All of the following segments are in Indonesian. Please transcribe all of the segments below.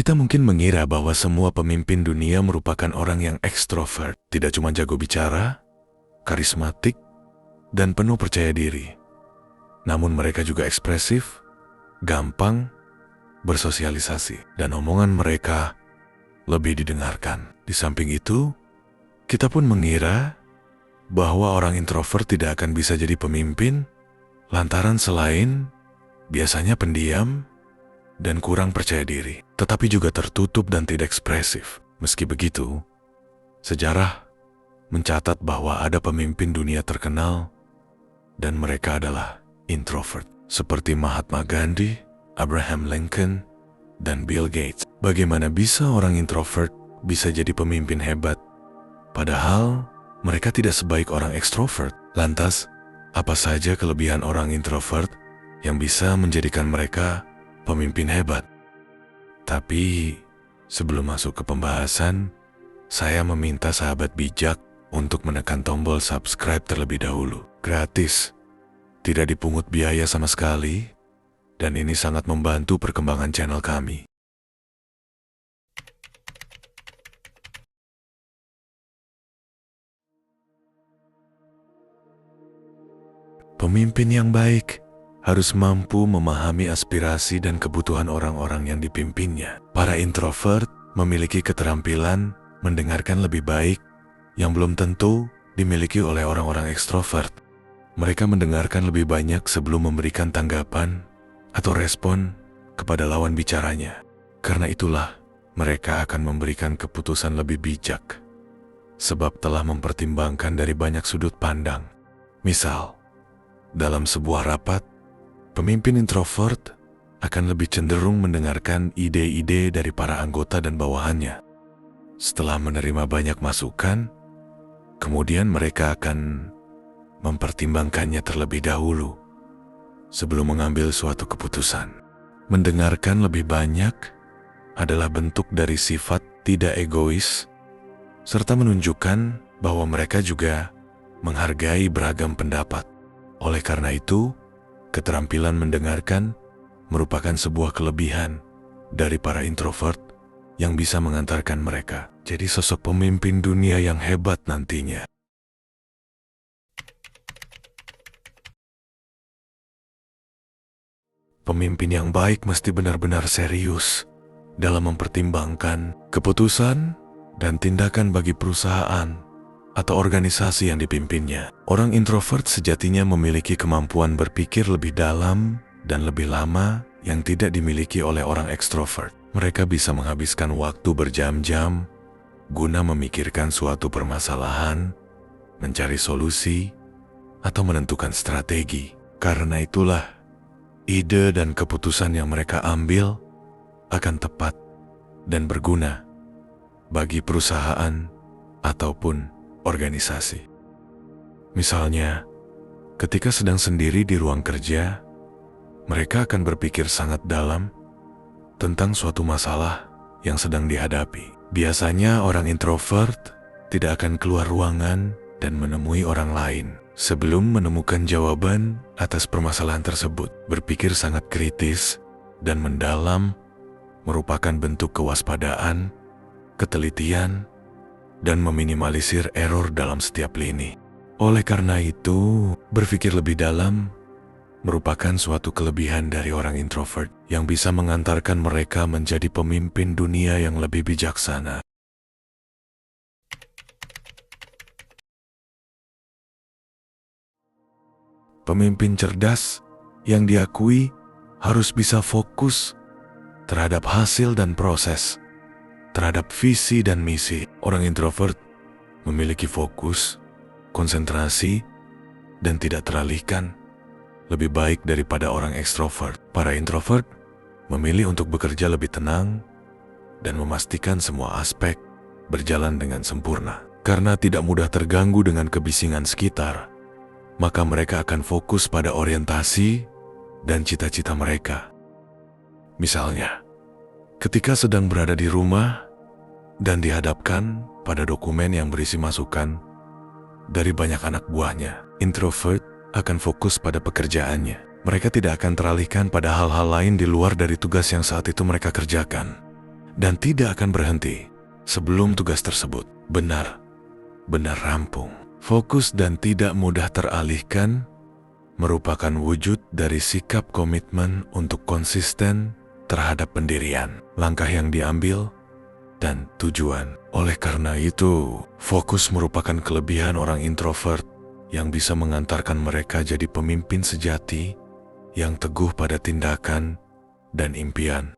Kita mungkin mengira bahwa semua pemimpin dunia merupakan orang yang ekstrovert, tidak cuma jago bicara, karismatik, dan penuh percaya diri. Namun mereka juga ekspresif, gampang bersosialisasi, dan omongan mereka lebih didengarkan. Di samping itu, kita pun mengira bahwa orang introvert tidak akan bisa jadi pemimpin lantaran selain biasanya pendiam dan kurang percaya diri, tetapi juga tertutup dan tidak ekspresif. Meski begitu, sejarah mencatat bahwa ada pemimpin dunia terkenal dan mereka adalah introvert, seperti Mahatma Gandhi, Abraham Lincoln, dan Bill Gates. Bagaimana bisa orang introvert bisa jadi pemimpin hebat, padahal mereka tidak sebaik orang ekstrovert? Lantas, apa saja kelebihan orang introvert yang bisa menjadikan mereka pemimpin hebat? Tapi sebelum masuk ke pembahasan, saya meminta sahabat bijak untuk menekan tombol subscribe terlebih dahulu. Gratis, tidak dipungut biaya sama sekali, dan ini sangat membantu perkembangan channel kami. Pemimpin yang baik harus mampu memahami aspirasi dan kebutuhan orang-orang yang dipimpinnya. Para introvert memiliki keterampilan mendengarkan lebih baik yang belum tentu dimiliki oleh orang-orang ekstrovert. Mereka mendengarkan lebih banyak sebelum memberikan tanggapan atau respon kepada lawan bicaranya. Karena itulah mereka akan memberikan keputusan lebih bijak, sebab telah mempertimbangkan dari banyak sudut pandang. Misal, dalam sebuah rapat, pemimpin introvert akan lebih cenderung mendengarkan ide-ide dari para anggota dan bawahannya. Setelah menerima banyak masukan, kemudian mereka akan mempertimbangkannya terlebih dahulu sebelum mengambil suatu keputusan. Mendengarkan lebih banyak adalah bentuk dari sifat tidak egois, serta menunjukkan bahwa mereka juga menghargai beragam pendapat. Oleh karena itu, keterampilan mendengarkan merupakan sebuah kelebihan dari para introvert yang bisa mengantarkan mereka jadi sosok pemimpin dunia yang hebat nantinya. Pemimpin yang baik mesti benar-benar serius dalam mempertimbangkan keputusan dan tindakan bagi perusahaan atau organisasi yang dipimpinnya. Orang introvert sejatinya memiliki kemampuan berpikir lebih dalam dan lebih lama yang tidak dimiliki oleh orang ekstrovert. Mereka bisa menghabiskan waktu berjam-jam guna memikirkan suatu permasalahan, mencari solusi, atau menentukan strategi. Karena itulah, ide dan keputusan yang mereka ambil akan tepat dan berguna bagi perusahaan ataupun organisasi. Misalnya, ketika sedang sendiri di ruang kerja, mereka akan berpikir sangat dalam tentang suatu masalah yang sedang dihadapi. Biasanya orang introvert tidak akan keluar ruangan dan menemui orang lain sebelum menemukan jawaban atas permasalahan tersebut. Berpikir sangat kritis dan mendalam merupakan bentuk kewaspadaan, ketelitian, dan meminimalisir error dalam setiap lini. Oleh karena itu, berpikir lebih dalam merupakan suatu kelebihan dari orang introvert yang bisa mengantarkan mereka menjadi pemimpin dunia yang lebih bijaksana. Pemimpin cerdas yang diakui harus bisa fokus terhadap hasil dan proses, terhadap visi dan misi. Orang introvert memiliki fokus, konsentrasi, dan tidak teralihkan lebih baik daripada orang ekstrovert. Para introvert memilih untuk bekerja lebih tenang dan memastikan semua aspek berjalan dengan sempurna. Karena tidak mudah terganggu dengan kebisingan sekitar, maka mereka akan fokus pada orientasi dan cita-cita mereka. Misalnya, ketika sedang berada di rumah dan dihadapkan pada dokumen yang berisi masukan dari banyak anak buahnya, introvert akan fokus pada pekerjaannya. Mereka tidak akan teralihkan pada hal-hal lain di luar dari tugas yang saat itu mereka kerjakan. dan tidak akan berhenti sebelum tugas tersebut benar-benar rampung. Fokus dan tidak mudah teralihkan merupakan wujud dari sikap komitmen untuk konsisten terhadap pendirian, langkah yang diambil, dan tujuan. Oleh karena itu, fokus merupakan kelebihan orang introvert yang bisa mengantarkan mereka jadi pemimpin sejati yang teguh pada tindakan dan impian.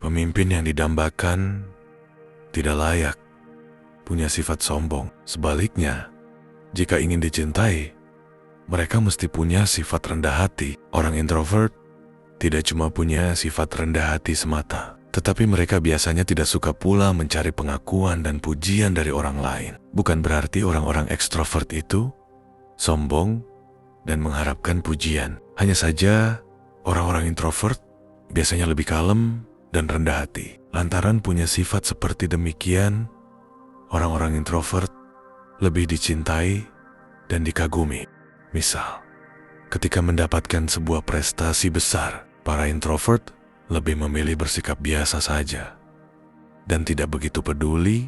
Pemimpin yang didambakan tidak layak punya sifat sombong. Sebaliknya, jika ingin dicintai, mereka mesti punya sifat rendah hati. Orang introvert tidak cuma punya sifat rendah hati semata, tetapi mereka biasanya tidak suka pula mencari pengakuan dan pujian dari orang lain. Bukan berarti orang-orang ekstrovert itu sombong dan mengharapkan pujian. Hanya saja orang-orang introvert biasanya lebih kalem dan rendah hati. Lantaran punya sifat seperti demikian, orang-orang introvert lebih dicintai dan dikagumi. Misal, ketika mendapatkan sebuah prestasi besar, para introvert lebih memilih bersikap biasa saja dan tidak begitu peduli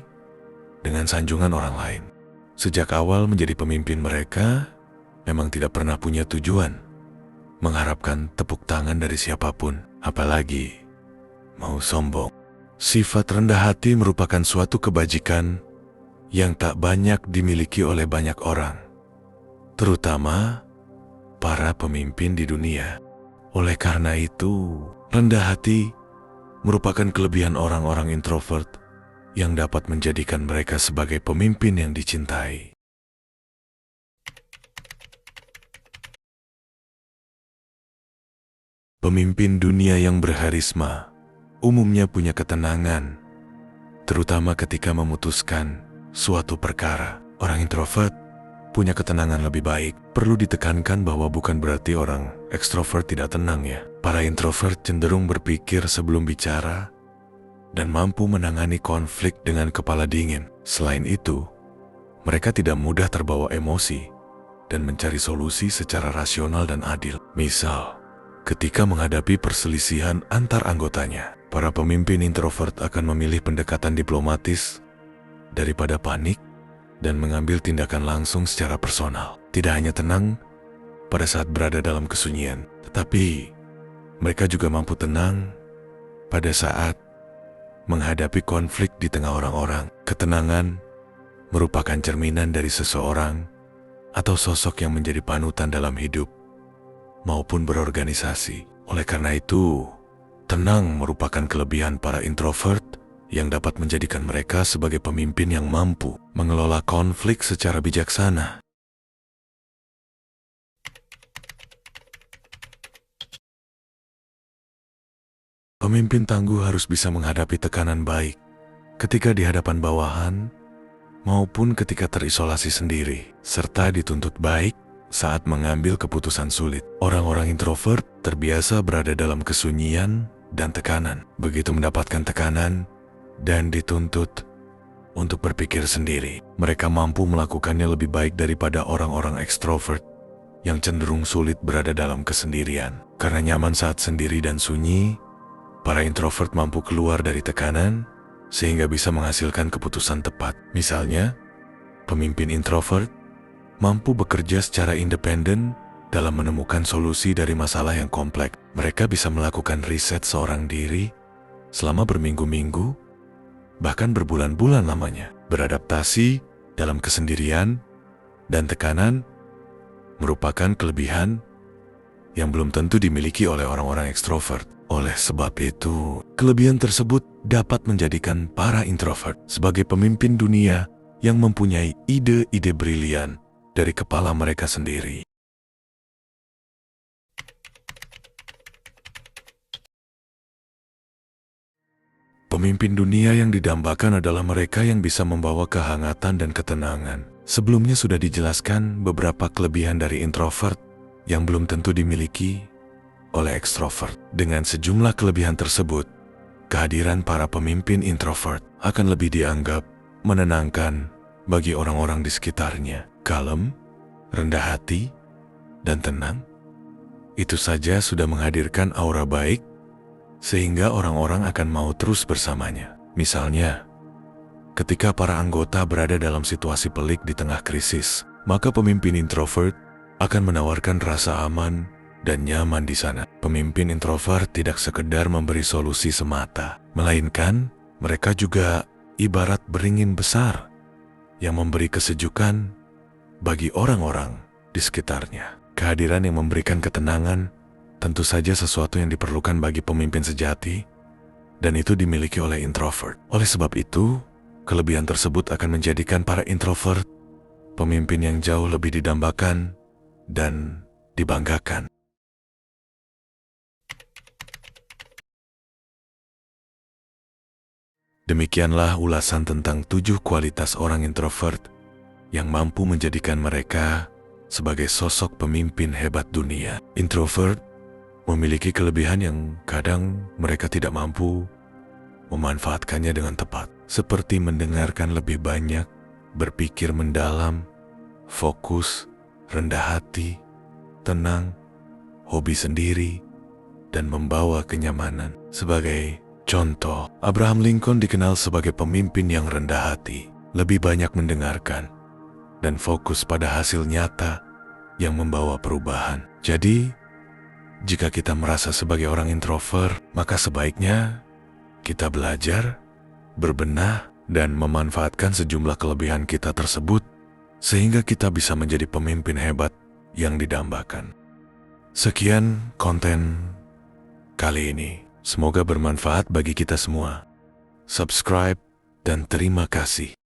dengan sanjungan orang lain. Sejak awal menjadi pemimpin, mereka memang tidak pernah punya tujuan mengharapkan tepuk tangan dari siapapun, apalagi mau sombong. Sifat rendah hati merupakan suatu kebajikan yang tak banyak dimiliki oleh banyak orang, terutama para pemimpin di dunia. Oleh karena itu, rendah hati merupakan kelebihan orang-orang introvert yang dapat menjadikan mereka sebagai pemimpin yang dicintai. Pemimpin dunia yang berharisma umumnya punya ketenangan, terutama ketika memutuskan suatu perkara. Orang introvert punya ketenangan lebih baik. Perlu ditekankan bahwa bukan berarti orang ekstrovert tidak tenang ya. Para introvert cenderung berpikir sebelum bicara dan mampu menangani konflik dengan kepala dingin. Selain itu, mereka tidak mudah terbawa emosi dan mencari solusi secara rasional dan adil. Misal, ketika menghadapi perselisihan antar anggotanya, para pemimpin introvert akan memilih pendekatan diplomatis daripada panik dan mengambil tindakan langsung secara personal. Tidak hanya tenang pada saat berada dalam kesunyian, tetapi mereka juga mampu tenang pada saat menghadapi konflik di tengah orang-orang. Ketenangan merupakan cerminan dari seseorang atau sosok yang menjadi panutan dalam hidup maupun berorganisasi. Oleh karena itu, tenang merupakan kelebihan para introvert yang dapat menjadikan mereka sebagai pemimpin yang mampu mengelola konflik secara bijaksana. Pemimpin tangguh harus bisa menghadapi tekanan baik ketika di hadapan bawahan maupun ketika terisolasi sendiri, serta dituntut baik saat mengambil keputusan sulit. Orang-orang introvert terbiasa berada dalam kesunyian dan tekanan. Begitu mendapatkan tekanan dan dituntut untuk berpikir sendiri, mereka mampu melakukannya lebih baik daripada orang-orang ekstrovert yang cenderung sulit berada dalam kesendirian. Karena nyaman saat sendiri dan sunyi, para introvert mampu keluar dari tekanan sehingga bisa menghasilkan keputusan tepat. Misalnya, pemimpin introvert mampu bekerja secara independen dalam menemukan solusi dari masalah yang kompleks. Mereka bisa melakukan riset seorang diri selama berminggu-minggu, bahkan berbulan-bulan lamanya. Beradaptasi dalam kesendirian dan tekanan merupakan kelebihan yang belum tentu dimiliki oleh orang-orang ekstrovert. Oleh sebab itu, kelebihan tersebut dapat menjadikan para introvert sebagai pemimpin dunia yang mempunyai ide-ide brilian dari kepala mereka sendiri. Pemimpin dunia yang didambakan adalah mereka yang bisa membawa kehangatan dan ketenangan. Sebelumnya sudah dijelaskan beberapa kelebihan dari introvert yang belum tentu dimiliki oleh ekstrovert. Dengan sejumlah kelebihan tersebut, kehadiran para pemimpin introvert akan lebih dianggap menenangkan bagi orang-orang di sekitarnya. Kalem, rendah hati, dan tenang, itu saja sudah menghadirkan aura baik sehingga orang-orang akan mau terus bersamanya. Misalnya, ketika para anggota berada dalam situasi pelik di tengah krisis, maka pemimpin introvert akan menawarkan rasa aman dan nyaman di sana. Pemimpin introvert tidak sekedar memberi solusi semata, melainkan mereka juga ibarat beringin besar yang memberi kesejukan bagi orang-orang di sekitarnya. Kehadiran yang memberikan ketenangan tentu saja sesuatu yang diperlukan bagi pemimpin sejati, dan itu dimiliki oleh introvert. Oleh sebab itu, kelebihan tersebut akan menjadikan para introvert pemimpin yang jauh lebih didambakan dan dibanggakan. Demikianlah ulasan tentang 7 kualitas orang introvert yang mampu menjadikan mereka sebagai sosok pemimpin hebat dunia. Introvert memiliki kelebihan yang kadang mereka tidak mampu memanfaatkannya dengan tepat, seperti mendengarkan lebih banyak, berpikir mendalam, fokus, rendah hati, tenang, hobi sendiri, dan membawa kenyamanan. Sebagai contoh, Abraham Lincoln dikenal sebagai pemimpin yang rendah hati, lebih banyak mendengarkan, dan fokus pada hasil nyata yang membawa perubahan. Jadi, jika kita merasa sebagai orang introvert, maka sebaiknya kita belajar, berbenah, dan memanfaatkan sejumlah kelebihan kita tersebut sehingga kita bisa menjadi pemimpin hebat yang didambakan. Sekian konten kali ini. Semoga bermanfaat bagi kita semua. Subscribe dan terima kasih.